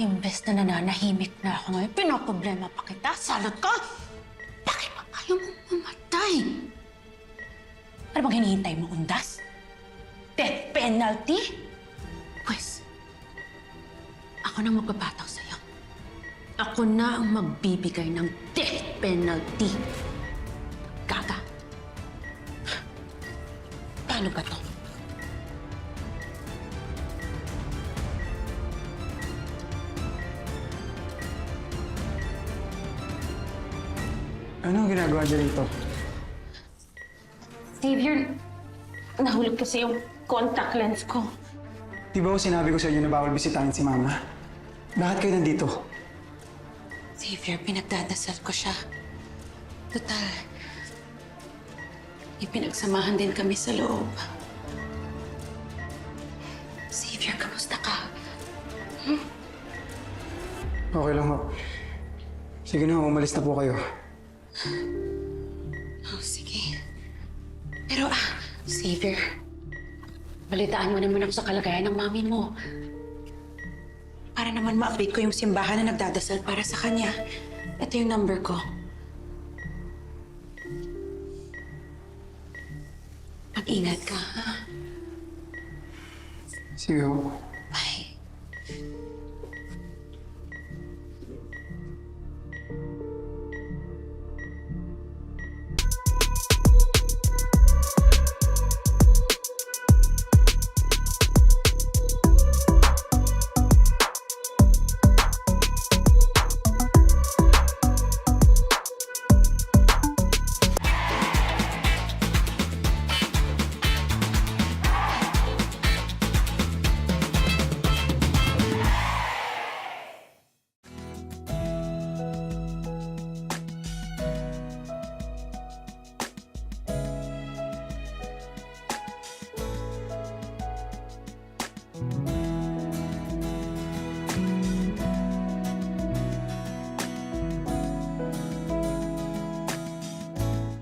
Imbes na nananahimik na ako ngayon, pinoproblema pa kita, salot ka! Bakit pa ayaw mong mamatay? Ano bang hinihintay mo, undas? Death penalty? Pwes, ako na magpapataw sa'yo. Ako na ang magbibigay ng death penalty. Gaga. Paano ba to? Ano ang ginagawa niya dito? Xavier, nahulog kasi yung contact lens ko. Di ba sinabi ko sa inyo na bawal bisitahin si Mama? Bakit kayo nandito? Xavier, pinagdadasal ko siya. Total, ipinagsamahan din kami sa loob. Xavier, kamusta ka? Okay lang ho. Sige na, umalis na po kayo. Oh, sige. Pero Xavier, balitaan mo naman ako sa kalagayan ng mami mo. Para naman ma-update ko yung simbahan na nagdadasal para sa kanya. Ito yung number ko. Mag-ingat ka, ha? Sige ho.